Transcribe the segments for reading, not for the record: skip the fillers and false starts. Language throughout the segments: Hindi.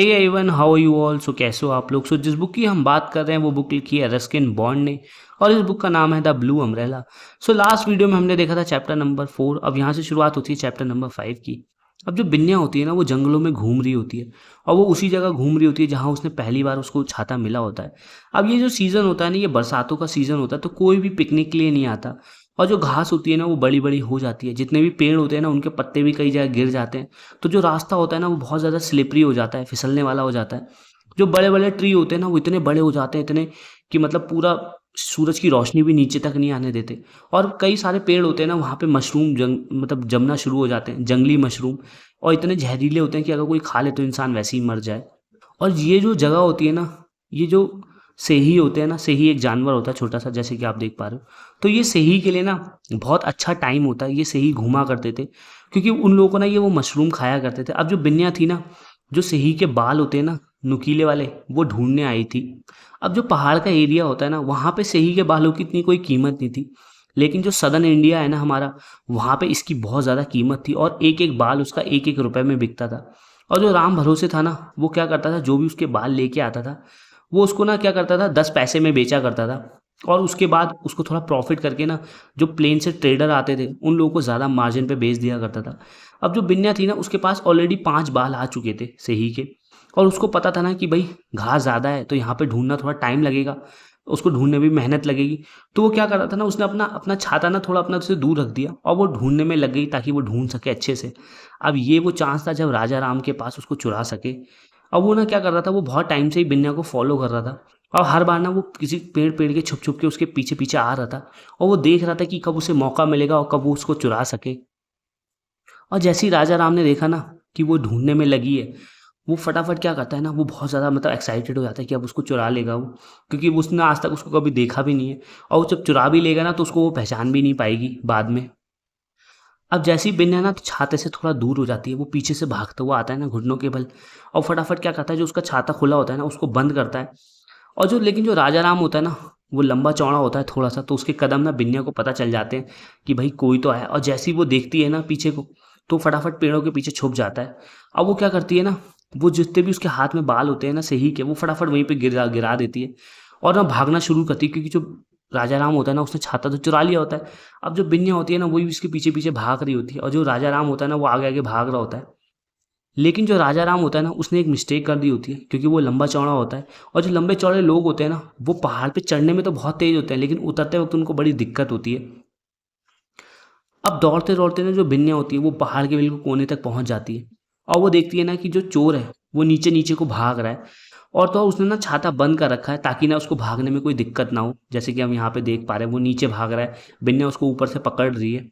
Hey everyone, how are you all? So कैसे हो आप लोग? सो जिस बुक की हम बात कर रहे हैं वो बुक लिखी है रस्किन बॉन्ड ने, और इस बुक का नाम है the blue umbrella. So last video में हमने देखा था चैप्टर नंबर 4। अब यहाँ से शुरुआत होती है चैप्टर नंबर 5 की। अब जो बिन्निया होती है ना, वो जंगलों में घूम रही होती है, और वो उसी जगह घूम रही होती है जहाँ उसने पहली बार उसको छाता मिला होता है। अब ये जो सीज़न होता है ना, ये बरसातों का सीज़न होता है, तो कोई भी पिकनिक के लिए नहीं आता। और जो घास होती है ना, वो बड़ी बड़ी हो जाती है। जितने भी पेड़ होते हैं ना, उनके पत्ते भी कई जगह गिर जाते हैं। तो जो रास्ता होता है ना, वो बहुत ज़्यादा स्लिपरी हो जाता है, फिसलने वाला हो जाता है। जो बड़े बड़े ट्री होते हैं ना, वो इतने बड़े हो जाते हैं, इतने कि मतलब पूरा सूरज की रोशनी भी नीचे तक नहीं आने देते। और कई सारे पेड़ होते हैं ना, वहाँ पे मशरूम मतलब जमना शुरू हो जाते हैं, जंगली मशरूम। और इतने जहरीले होते हैं कि अगर कोई खा ले तो इंसान वैसे ही मर जाए। और ये जो जगह होती है ना, ये जो सेही होते हैं ना, सेही एक जानवर होता है छोटा सा, जैसे कि आप देख पा रहे हो। तो ये सेही के लिए ना बहुत अच्छा टाइम होता है। ये सेही घूमा करते थे, क्योंकि उन लोगों को ना ये वो मशरूम खाया करते थे। अब जो बिन्निया थी ना, जो सेही के बाल होते हैं ना, नुकीले वाले, वो ढूंढने आई थी। अब जो पहाड़ का एरिया होता है ना, वहाँ पे सेही के बालों की इतनी कोई कीमत नहीं थी। लेकिन जो सदर्न इंडिया है ना हमारा, वहाँ पे इसकी बहुत ज़्यादा कीमत थी, और एक एक बाल उसका एक एक रुपए में बिकता था। और जो राम भरोसे था ना, वो क्या करता था, जो भी उसके बाल लेके आता था, वो उसको ना क्या करता था, 10 पैसे में बेचा करता था। और उसके बाद उसको थोड़ा प्रॉफिट करके ना, जो प्लेन से ट्रेडर आते थे, उन लोगों को ज़्यादा मार्जिन पे बेच दिया करता था। अब जो बिन्या थी ना, उसके पास ऑलरेडी 5 बाल आ चुके थे सही के। और उसको पता था ना कि भाई घास ज़्यादा है, तो यहाँ पे ढूंढना थोड़ा टाइम लगेगा, उसको ढूंढने में भी मेहनत लगेगी। तो वो क्या कर रहा था ना, उसने अपना अपना छाता ना थोड़ा अपना से दूर रख दिया, और वो ढूंढने में लग गई ताकि वो ढूंढ सके अच्छे से। अब ये वो चांस था जब राजा राम के पास उसको चुरा सके। अब वो ना क्या कर रहा था, वो बहुत टाइम से ही बिन्या को फॉलो कर रहा था। और हर बार ना वो किसी पेड़ पेड़ के छुप छुप के उसके पीछे पीछे आ रहा था, और वो देख रहा था कि कब उसे मौका मिलेगा और कब वो उसको चुरा सके। और जैसे ही राजा राम ने देखा ना कि वो ढूंढने में लगी है, वो फटाफट क्या करता है ना, वो बहुत ज़्यादा मतलब एक्साइटेड हो जाता है कि अब उसको चुरा लेगा वो, क्योंकि उसने आज तक उसको कभी देखा भी नहीं है। और वो जब चुरा भी लेगा ना, तो उसको वो पहचान भी नहीं पाएगी बाद में। अब जैसे ही बिन्या ना तो छाते से थोड़ा दूर हो जाती है, वो पीछे से भागता हुआ आता है ना घुटनों के बल, और फटाफट क्या करता है, जो उसका छाता खुला होता है ना, उसको बंद करता है। और जो लेकिन जो राजा राम होता है ना, वो लंबा चौड़ा होता है थोड़ा सा, तो उसके कदम ना बिन्या को पता चल जाते हैं कि भाई कोई तो आया। और जैसे ही वो देखती है ना पीछे को, तो फटाफट पेड़ों के पीछे छुप जाता है। अब वो क्या करती है ना, वो जितने भी उसके हाथ में बाल होते हैं ना सही के, वो फटाफट वहीं पे गिरा गिरा देती है। और ना भागना शुरू करती है, क्योंकि जो राजा राम होता है ना, उसने छाता तो चुरा लिया होता है। अब जो बिन्या होती है ना, वही उसके पीछे पीछे भाग रही होती है, और जो राजा राम होता है ना, वो आगे आगे भाग रहा होता है। लेकिन जो राजा राम होता है ना, उसने एक मिस्टेक कर दी होती है, क्योंकि वो लंबा चौड़ा होता है। और जो लंबे चौड़े लोग होते हैं ना, वो पहाड़ पे चढ़ने में तो बहुत तेज होते हैं, लेकिन उतरते वक्त उनको बड़ी दिक्कत होती है। अब दौड़ते दौड़ते ना जो बिन्या होती है, वो पहाड़ के बिल्कुल कोने तक पहुंच जाती है। और वो देखती है ना कि जो चोर है, वो नीचे नीचे को भाग रहा है। और तो उसने ना छाता बंद कर रखा है, ताकि ना उसको भागने में कोई दिक्कत ना हो। जैसे कि हम यहाँ पे देख पा रहे हैं, वो नीचे भाग रहा है, बिन्या उसको ऊपर से पकड़ रही है।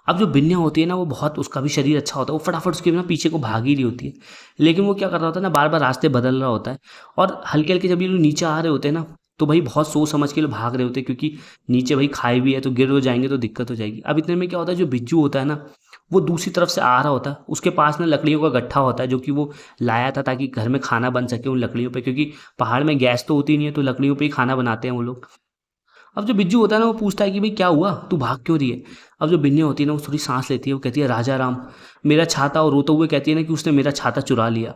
अब जो बिन्या होती है ना, वो बहुत, उसका भी शरीर अच्छा होता है, वो फटाफट उसके ना पीछे को भाग ही रही होती है। लेकिन वो क्या कर रहा होता है ना, बार बार रास्ते बदल रहा होता है। और हल्के हल्के जब ये लोग नीचे आ रहे होते हैं ना, तो भाई बहुत सोच समझ के लोग भाग रहे होते हैं, क्योंकि नीचे भाई खाई भी है, तो गिर हो जाएंगे तो दिक्कत हो जाएगी। अब इतने में क्या होता है, जो बिज्जू होता है ना, वो दूसरी तरफ से आ रहा होता है। उसके पास ना लकड़ियों का गट्ठा होता है, जो कि वो लाया था ताकि घर में खाना बन सके उन लकड़ियों पे, क्योंकि पहाड़ में गैस तो होती नहीं है, तो लकड़ियों पे ही खाना बनाते हैं वो लोग। अब जो बिज्जू होता है ना, वो पूछता है कि भाई क्या हुआ, तू भाग क्यों रही है? अब जो बिन्नी होती है ना, वो थोड़ी सांस लेती है, वो कहती है राजा राम, मेरा छाता। और रोते हुए कहती है ना कि उसने मेरा छाता चुरा लिया।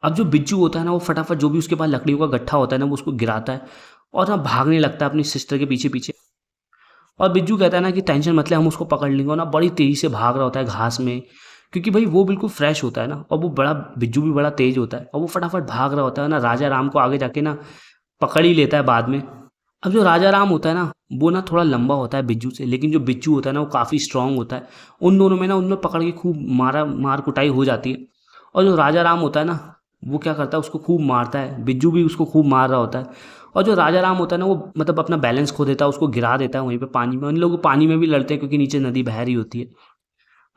अब जो बिज्जू होता है ना, वो फटाफट जो भी उसके पास लकड़ियों का गट्ठा होता है ना, वो उसको गिराता है, और ना भागने लगता है अपनी सिस्टर के पीछे पीछे। और बिज्जू कहता है ना कि टेंशन मत ले, हम उसको पकड़ लेंगे। और ना बड़ी तेजी से भाग रहा होता है घास में, क्योंकि भाई वो बिल्कुल फ्रेश होता है ना, और वो बड़ा, बिज्जू भी बड़ा तेज होता है, और वो फटाफट भाग रहा होता है ना। राजा राम को आगे जाके ना पकड़ ही लेता है बाद में। अब जो राजा राम होता है ना, वो ना थोड़ा लंबा होता है बिज्जू से, लेकिन जो बिज्जू होता है ना, वो काफ़ी स्ट्रांग होता है। उन दोनों में ना, उनमें पकड़ के खूब मार कुटाई हो जाती है। और जो राजा राम होता है ना, वो क्या करता है, उसको खूब मारता है। बिज्जू भी उसको खूब मार रहा होता है। और जो राजा राम होता है ना, वो मतलब अपना बैलेंस खो देता है, उसको गिरा देता है वहीं पे पानी में। उन लोग पानी में भी लड़ते हैं, क्योंकि नीचे नदी बह रही होती है।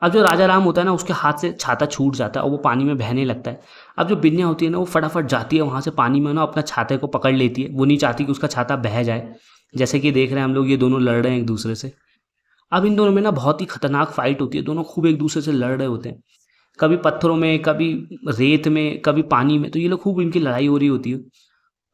अब जो राजा राम होता है ना, उसके हाथ से छाता छूट जाता है, और वो पानी में बहने लगता है। अब जो बिन्या होती है ना, वो फटाफट जाती है वहाँ से पानी में ना, अपना छाते को पकड़ लेती है। वो नहीं चाहती कि उसका छाता बह जाए। जैसे कि देख रहे हैं हम लोग, ये दोनों लड़ रहे हैं एक दूसरे से। अब इन दोनों में ना बहुत ही खतरनाक फाइट होती है, दोनों खूब एक दूसरे से लड़ रहे होते हैं। कभी पत्थरों में, कभी रेत में, कभी पानी में, तो ये लोग खूब इनकी लड़ाई हो रही होती है।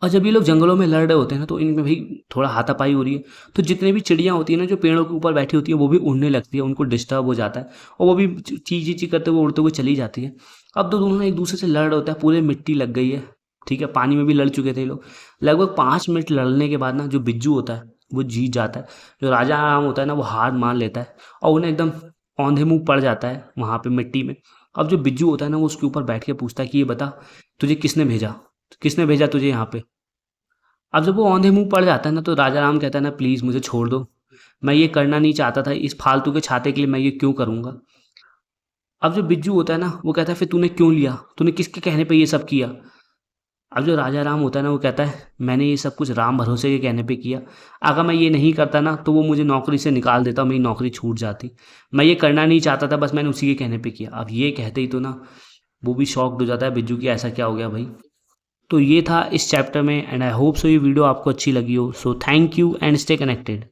और जब ये लोग जंगलों में लड़ रहे होते हैं ना तो इनमें भाई थोड़ा हाथापाई हो रही है। तो जितनी भी चिड़ियाँ होती हैं ना जो पेड़ों के ऊपर बैठी होती हैं वो भी उड़ने लगती है, उनको डिस्टर्ब हो जाता है और वो भी ची ची करते हुए उड़ते हुए चली जाती है। अब तो दोनों एक दूसरे से लड़ रहे होता है, पूरे मिट्टी लग गई है। ठीक है, पानी में भी लड़ चुके थे ये लोग। लगभग 5 मिनट लड़ने के बाद ना जो बिज्जू होता है वो जीत जाता है। जो राजा राम होता है ना वो हार मान लेता है और उन्हें एकदम औंधे मुंह पड़ जाता है वहाँ पे मिट्टी में। अब जो बिज्जू होता है ना वो उसके ऊपर बैठ के पूछता है कि ये बता, तुझे किसने भेजा तुझे यहाँ पे। अब जब वो औंधे मुंह पड़ जाता है ना तो राजा राम कहता है ना, प्लीज़ मुझे छोड़ दो, मैं ये करना नहीं चाहता था, इस फालतू के छाते के लिए मैं ये क्यों करूँगा। अब जो बिज्जू होता है ना वो कहता है फिर तूने क्यों लिया, तूने किसके कहने पे ये सब किया। अब जो राजा राम होता है ना वो कहता है मैंने ये सब कुछ राम भरोसे के कहने पे किया, अगर मैं ये नहीं करता ना तो वो मुझे नौकरी से निकाल देता, मेरी नौकरी छूट जाती। मैं ये करना नहीं चाहता था, बस मैंने उसी के कहने पे किया। अब ये कहते ही तो ना वो भी शॉक्ड हो जाता है बिज्जू की, ऐसा क्या हो गया भाई। तो ये था इस चैप्टर में एंड आई होप सो ये वीडियो आपको अच्छी लगी हो। So thank you and stay connected.